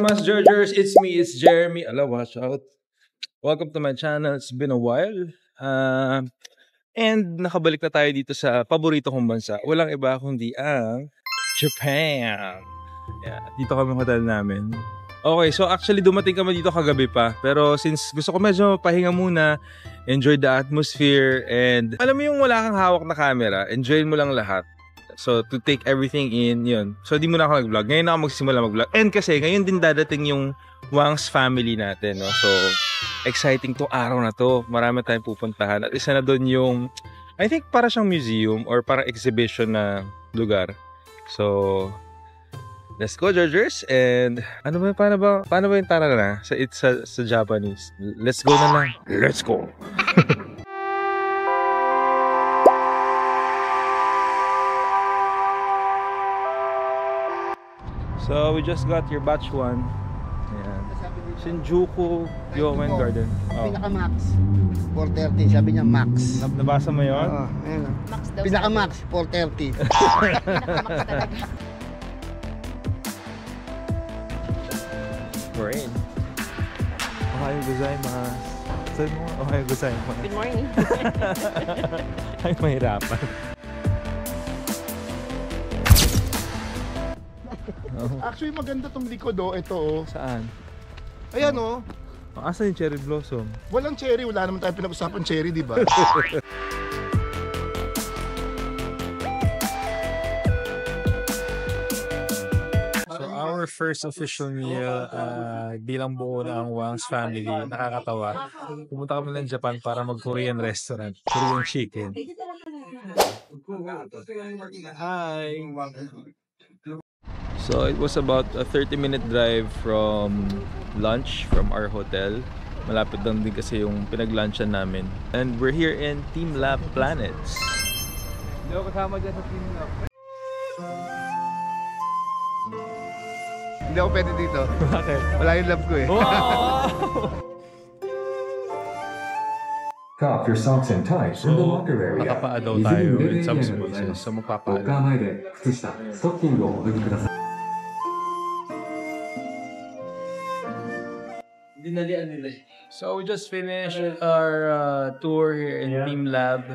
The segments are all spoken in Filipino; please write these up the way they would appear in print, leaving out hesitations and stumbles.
Mas Georgers, it's me, it's Jeremy. Hello, watch out. Welcome to my channel. It's been a while. And nakabalik na tayo dito sa paborito kong bansa. Walang iba kundi ang Japan. Yeah, dito kami sa hotel namin. Okay, so actually dumating kami dito kagabi pa. Pero since gusto ko medyo pahinga muna, enjoy the atmosphere, and alam mo yung wala kang hawak na camera, enjoy mo lang lahat. So, to take everything in, yun. So, di mo na ako nag-vlog. Ngayon ako magsimula mag-vlog. And kasi, ngayon din dadating yung Wang's family natin, no? So, exciting to araw na to. Marami tayong pupuntahan. At isa na doon yung, I think, para siyang museum or parang exhibition na lugar. So, let's go, Georgers. And, paano ba yung tara na? Sa Japanese. Let's go na lang. Let's go! So, we just got your batch 1. Ayan. Shinjuku Gyoen Garden. Oh. Pinaka-max, 430. Sabi niya max. Nabasa mo yun? Oo, ayun. Pinaka-max, 430. Pinaka-max talaga. Rain. Ohayo gozaimasu. Sabi mo, ohayo gozaimasu. Good morning. Ay, mahirapan. Actually, maganda tong likod, oh. Ito, oh. Saan? Ayan, oh. Asan yung cherry blossom? Walang cherry. Wala naman tayo pinag-usapan cherry, di ba? So our first official meal bilang buo na ang Wang's family, nakakatawa. Pumunta kami ng Japan para mag-Korean restaurant, Korean chicken. Hi! So it was about a 30-minute drive from lunch from our hotel. Malapit lang din kasi yung pinag-lunchan namin. And we're here in Team Lab Planets. Hindi ako kasama dyan sa Team Lab. Hindi ako pwede dito. Bakit? Wala yung love ko, eh. Wow! Cup your socks and ties in the locker area. Nakapaa daw tayo in some spaces, so magpapaalam. So we just finished our tour here in Team Lab.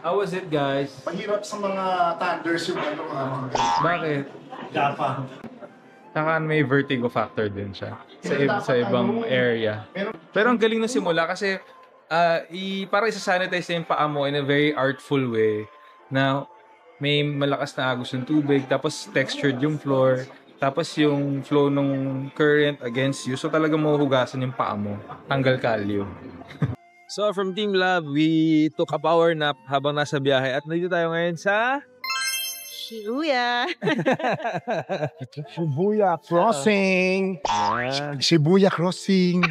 How was it, guys? Mahirap sa mga thunders yung mga Bakit? Saka may vertigo factor din siya sa ibang area. Pero ang galing na simula kasi parang isa-sanitize na yung paa mo in a very artful way na may malakas na agos ng tubig, tapos textured yung floor, tapos yung flow ng current against you, so talaga mahuhugasan yung paa mo, tanggal kalyo. So from Team Lab, we took a power nap habang nasa biyahe at nandito tayo ngayon sa Shibuya. Shibuya Crossing. Shibuya Crossing.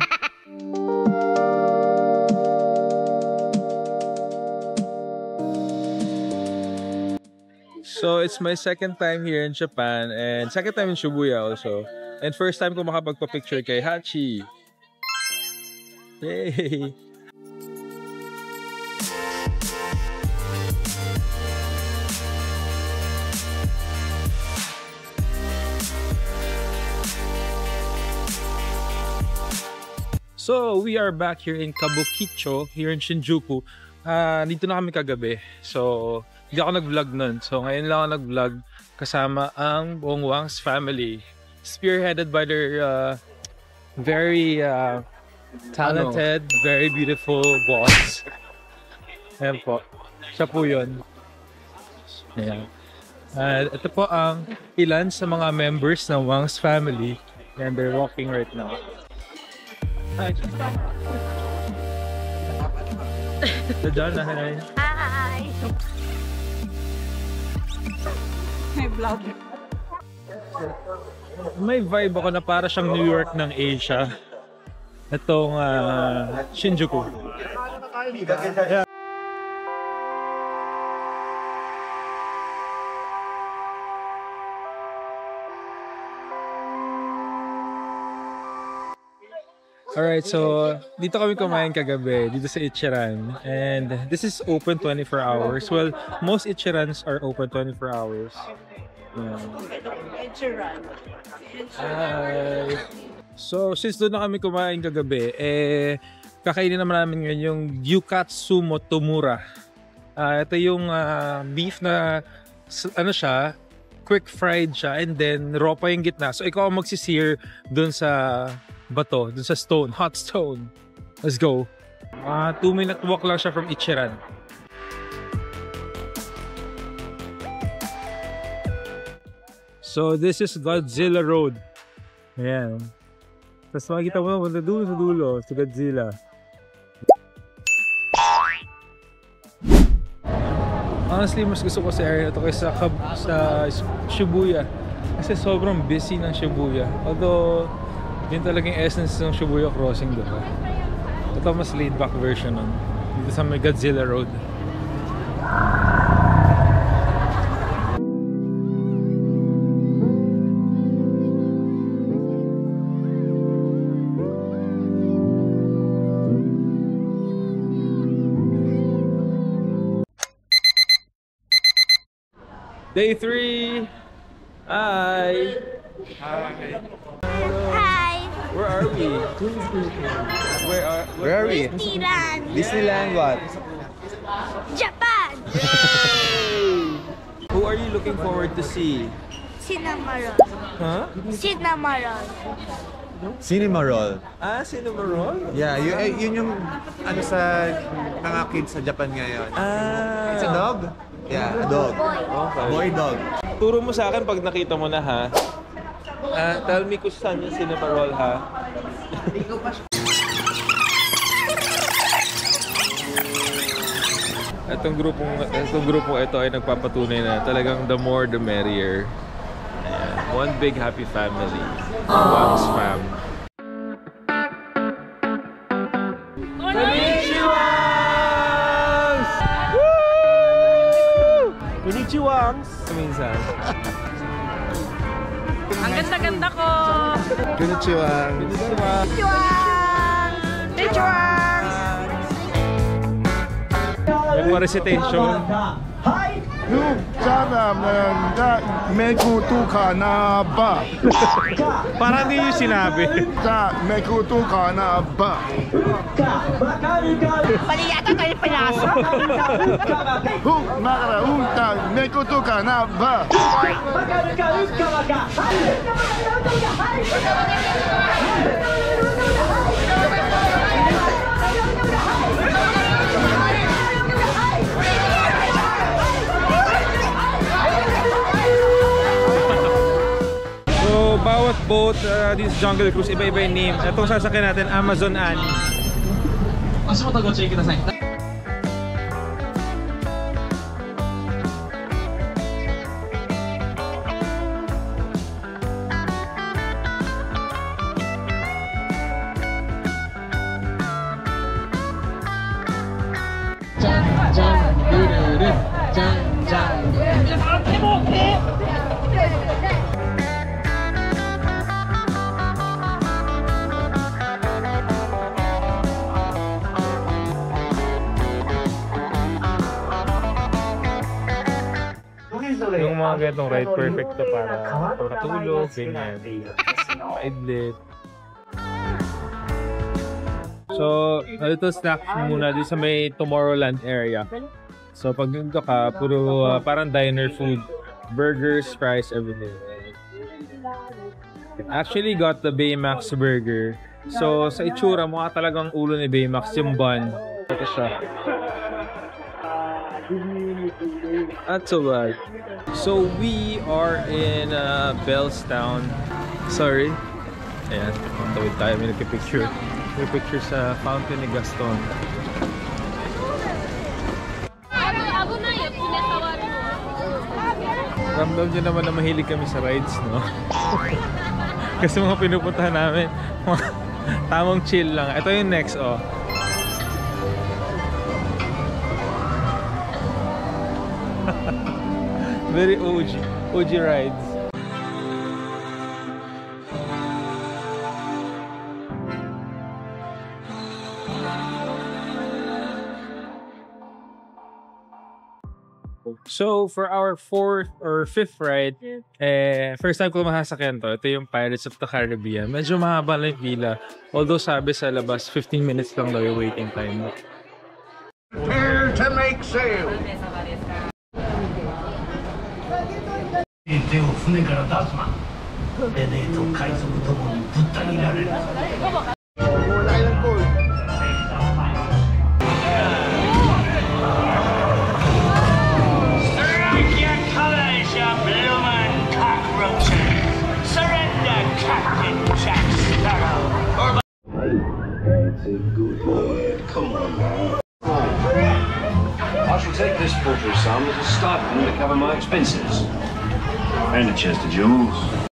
So it's my second time here in Japan and second time in Shibuya also. And first time ko makapagpa-picture kay Hachi. Yay! So we are back here in Kabukicho, here in Shinjuku. Dito na kami kagabi. So hindi ako nag-vlog nun. So ngayon lang ako nag-vlog kasama ang buong Wang's family. Spearheaded by their very talented, very beautiful boss. Ayan po. Siya po yun. Ayan. Ito po ang ilan sa mga members ng Wang's family. And they're walking right now. Hi. Dadan na hi. Hi! May vlog. May vibe ako na para siyang New York ng Asia. Itong Shinjuku. Yeah. Alright, so dito kami kumain kagabi, dito sa Ichiran. And this is open 24 hours. Well, most Ichirans are open 24 hours. Yeah. Ichiran. Hi! So, since doon na kami kumain kagabi, kakainin naman namin ngayon yung Gyukatsu Motomura. Ito yung beef na, ano siya, quick fried siya, and then raw pa yung gitna. So, ikaw ang magsisear doon sa bato, doon sa stone, hot stone. Let's go. 2-minute walk lang siya from Ichiran. So, this is Godzilla Road. Ayan. Tapos makikita mo naman doon sa dulo, sa Godzilla. Honestly, mas gusto ko sa area ito kaysa sa Shibuya. Kasi sobrang busy ng Shibuya. Although, yun talagang essence ng Shibuya crossing doon. Ito mas laid back version nun. Dito sa may Godzilla Road. Day 3! Hi! Hi! Where are we? Where are we? Disneyland! Disneyland what? Japan! Who are you looking forward to see? Cinnamon. Huh? Cinnamon. Cinema Roll. Cinema Roll? Yeah, yun yung ano sa mga kids sa Japan ngayon. It's a dog? Yeah, a dog. Okay. Boy dog. Turo mo sa akin pag nakita mo na, ha? Tell me kung saan yung Cinema Roll, ha? Itong grupong ito ay nagpapatunay na talagang the more the merrier. Ayan. One big happy family. Wang's fam. Konnichiwangs! Woo! Konnichiwangs! Minsan. Ang ganda-ganda ko! Konnichiwa. May recitation. Mekutuka na ba? Parang hindi yung sinabi. Mekutuka na ba? Pali yata tayo pinasok. Mekutuka na ba? So, bawat boat, this Jungle Cruise, iba-iba yung name. Itong sasakyan natin, Amazon Annie. Yung mga ganitong ride, perfect to para matulog, ganyan. Maidlit. So, ito snack muna dito sa may Tomorrowland area. So, pag dito ka, puro parang diner food. Burgers, fries, everything. Actually got the Baymax burger. So, sa itsura, mukha talagang ulo ni Baymax yung bun. Ito siya. Not so bad. So we are in Bellstown. Sorry. Ayan, tawid tayo. May nagpipicture. May picture sa fountain ni Gaston. Ramdam nyo naman na mahilig kami sa rides, no? Kasi mga pinupuntahan namin, tamang chill lang. Ito yung next, oh. Very OG rides. So, for our 4th or 5th ride, first time ko masasakyan to. Ito yung Pirates of the Caribbean. Medyo mahaba lang yung pila. Although sabi sa labas, 15 minutes lang daw yung waiting time. Prepare to make sail. 手を船から出すな。でねえと海賊どもにぶった切られる。 Strike your colors, you bloomin' cockroaches! Surrender, Captain Jack Sparrow! That's a good boy. Come on now. I shall take this paltry sum as a stipend to cover my expenses. And a chest of jewels.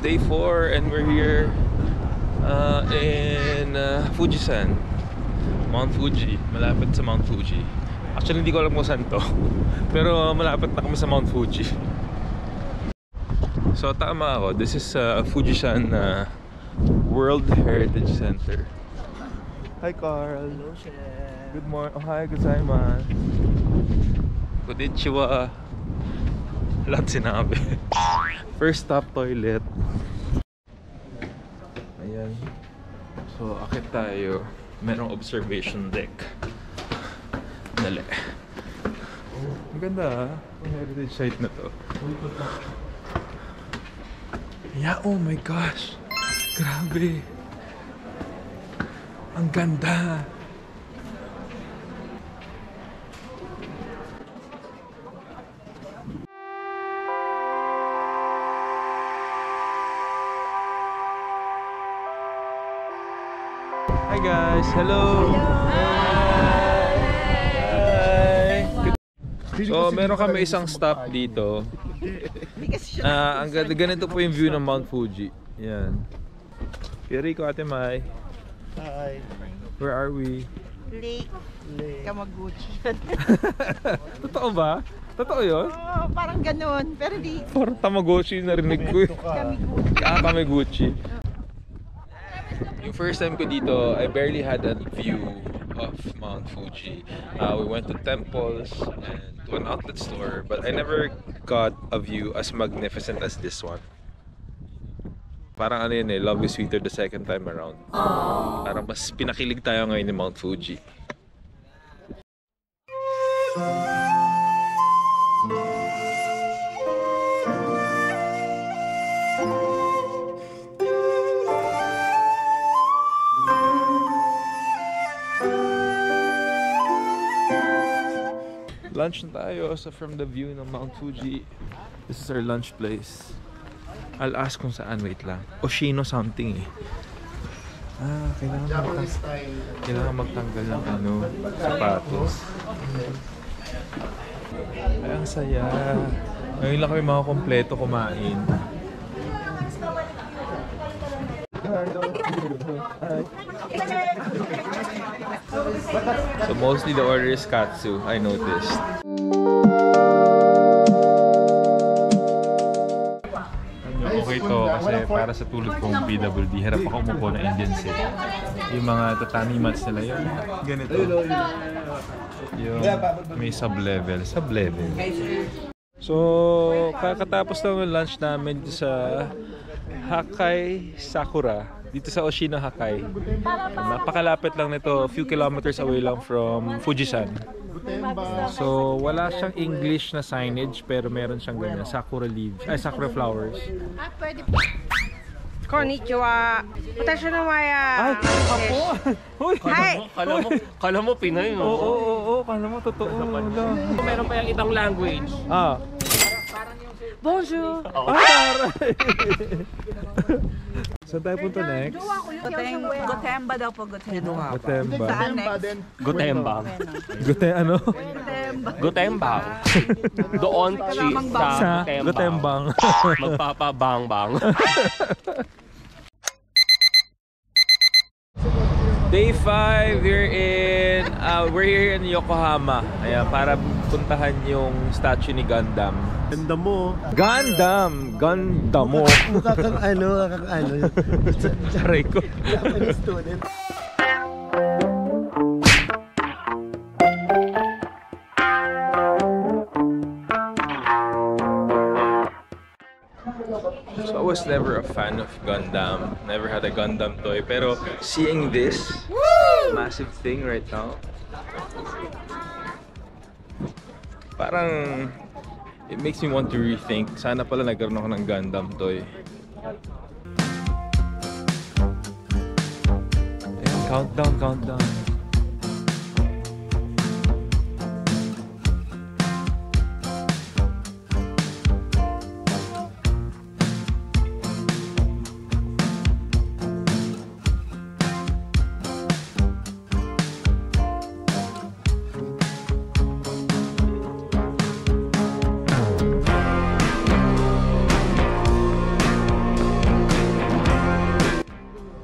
Day 4 and we're here in Fujisan, Mount Fuji, malapit sa Mount Fuji. Actually hindi ko alam kung saan to pero malapit na kami sa Mount Fuji. So tama ako, this is Fujisan World Heritage Center. Hi Carl. Hello, good morning. Oh, hi, gozaimasu. Konnichiwa. Lahat sinabi. First stop, toilet. Ayan. So, akit tayo. Merong observation deck. Dali. Ang ganda ha. Ang heritage site na to. Yeah, oh my gosh. Grabe. Ang ganda. Hi guys, hello. Hi. So, meron kami isang stop dito. Ang ganito po yung view ng Mount Fuji. Yan. Kuya Rico, Ate Mai. Hi. Where are we? Lake Kamaguchi. Totoo ba? Totoo yun? Oh, parang ganun. Pero di Parang Tamagotchi narinig ko eh. Kamaguchi. Yung first time ko dito, I barely had a view of Mount Fuji. We went to temples and to an outlet store, but I never got a view as magnificent as this one. Parang ano yun eh, love is sweeter the second time around. Parang mas pinakilig tayo ngayon ni Mount Fuji. Lunch na tayo. So from the view ng Mount Fuji, this is our lunch place. I'll ask kung saan. Wait lang. Oshino something eh. Kailangan magtanggal ng sapatos. Ay, ang saya. Ngayon lang kami makakompleto kumain. So mostly the order is katsu, I noticed. Okay to kasi para sa tulad kong PWD, harap ako umupo na Indian set. Yung mga tatami mats nila yun. Ganito. Yung may sub-level. So, kakatapos lang ng lunch namin sa Hakkai Sakura dito sa Oshino Hakay. Napakalapit lang nito, few kilometers away lang from Fujisan. So wala siyang English na signage pero meron siyang ganyan, sakura leaves, ay sakura flowers. Konnichiwa. Watashi no maya. Ay, ako. Hoy. Kala mo Pinoy, no? Oo, kala mo totoo. Meron pa yung ibang language. Bonjour. Saan tayo punta next? Gotemba daw po, Gotemba. Gotemba. Saan next? Gutembang. Ano? Gutembang. Doon sa Gotembang. Magpapabang-bang. Day 5, we're here in Yokohama. Ayan, para puntahan yung statue ni Gundam. Ganda mo. Gundam mo. Mukha kang ano. Aray ko. Japanese student. So I was never a fan of Gundam. Never had a Gundam toy. Pero seeing this massive thing right now, parang it makes me want to rethink. Sana pala nagkaroon ako ng Gundam toy. Ayan, countdown.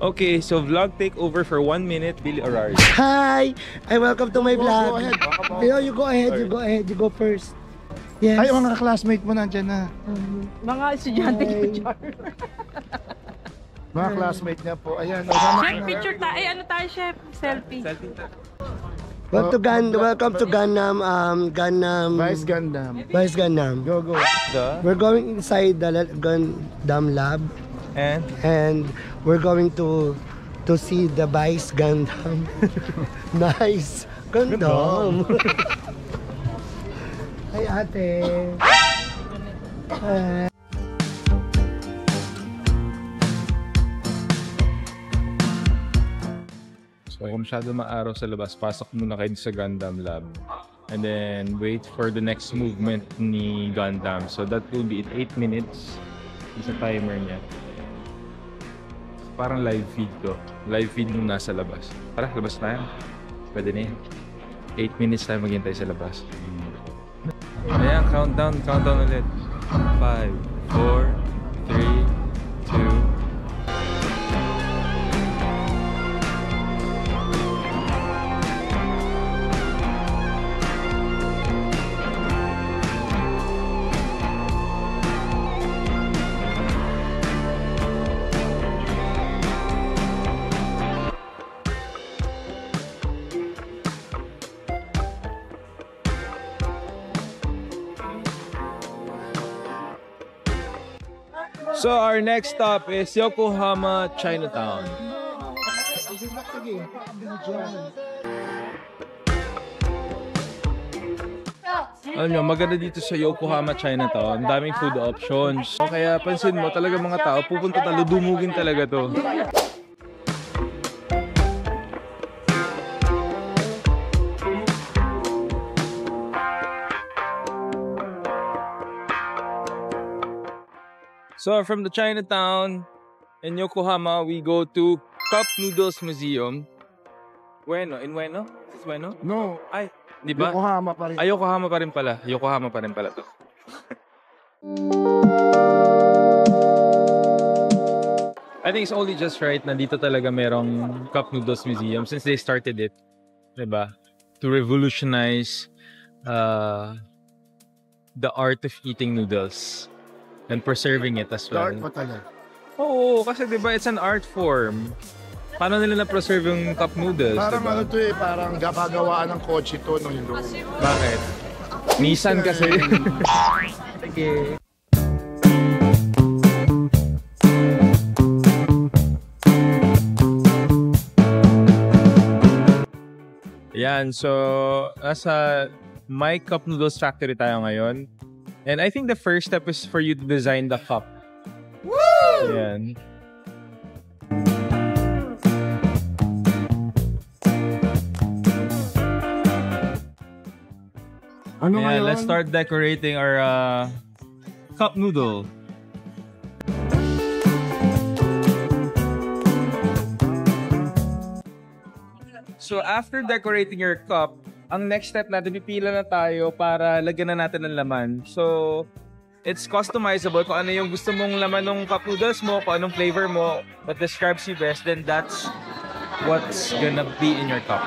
Okay, so vlog takeover for 1 minute, Billy Orari. Hi! Welcome to my vlog. You go ahead. You go first. Yes. Ay, mga classmate mo nandyan na. Mga estudyante ko dyan. Mga classmate niya po. Ayan. Chef, picture tayo. Ay, ano tayo, chef? Selfie. Welcome to Gundam. Vice Gundam. Vice Gundam. Go. We're going inside the Gundam lab. And we're going to see the Vice Gundam. Nice. Gundam. Hi, ate. So kung masyado maaraw sa labas, pasok muna kayo sa Gundam lab. And then wait for the next movement ni Gundam. So that will be in 8 minutes. Isa timer niya. Parang live feed to. Live feed nung nasa labas. Tara, labas tayo. Pwede na yan. 8 minutes tayo maghintay sa labas. Ayan, countdown ulit. 5, 4, 3, 2, So our next stop is Yokohama, Chinatown. Alam nyo, maganda dito sa Yokohama, Chinatown. Ang daming food options. Kaya pansin mo, talaga mga tao, pupunta talo, dumugin talaga to. So from the Chinatown in Yokohama, we go to Cup Noodles Museum. In Ueno? Is Ueno? No. Ay, di ba? Yokohama pa rin. Ay, Yokohama pa rin pala. Yokohama pa rin pala to. I think it's only just right na dito talaga merong Cup Noodles Museum since they started it. Diba? To revolutionize the art of eating noodles. And preserving it as well. Art mo talaga. Oo, kasi diba it's an art form. Paano nila na-preserve yung cup noodles? Parang diba? ano to eh, parang gapagawaan ng kotse to nung loob. Bakit? Nissan kasi. Sige. Ayan, so nasa My Cup Noodles Factory tayo ngayon. And I think the first step is for you to design the cup. Woo! Ayan. Ano Yeah, ngayon? let's start decorating our cup noodle. So after decorating your cup, ang next step natin, pipila na tayo para lagyan na natin ng laman. So it's customizable kung ano yung gusto mong laman ng cup noodles mo, kung anong flavor mo, what describes you best, then that's what's gonna be in your cup.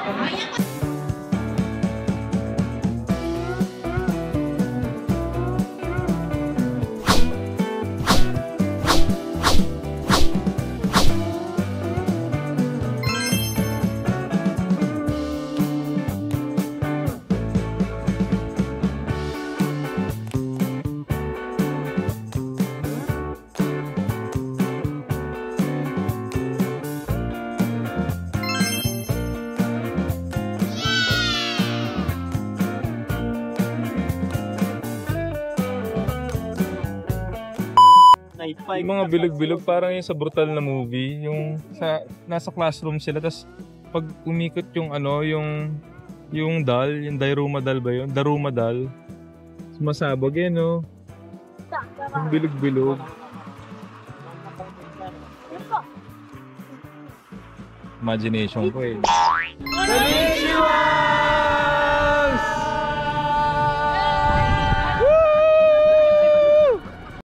Yung mga bilog-bilog parang yung sa brutal na movie, yung nasa classroom sila tas pag umikot yung yung doll, yung Daruma doll ba yun? Daruma doll. Sumasabog yan, no? Yung bilog-bilog. Imagination ko eh. Konnichiwa!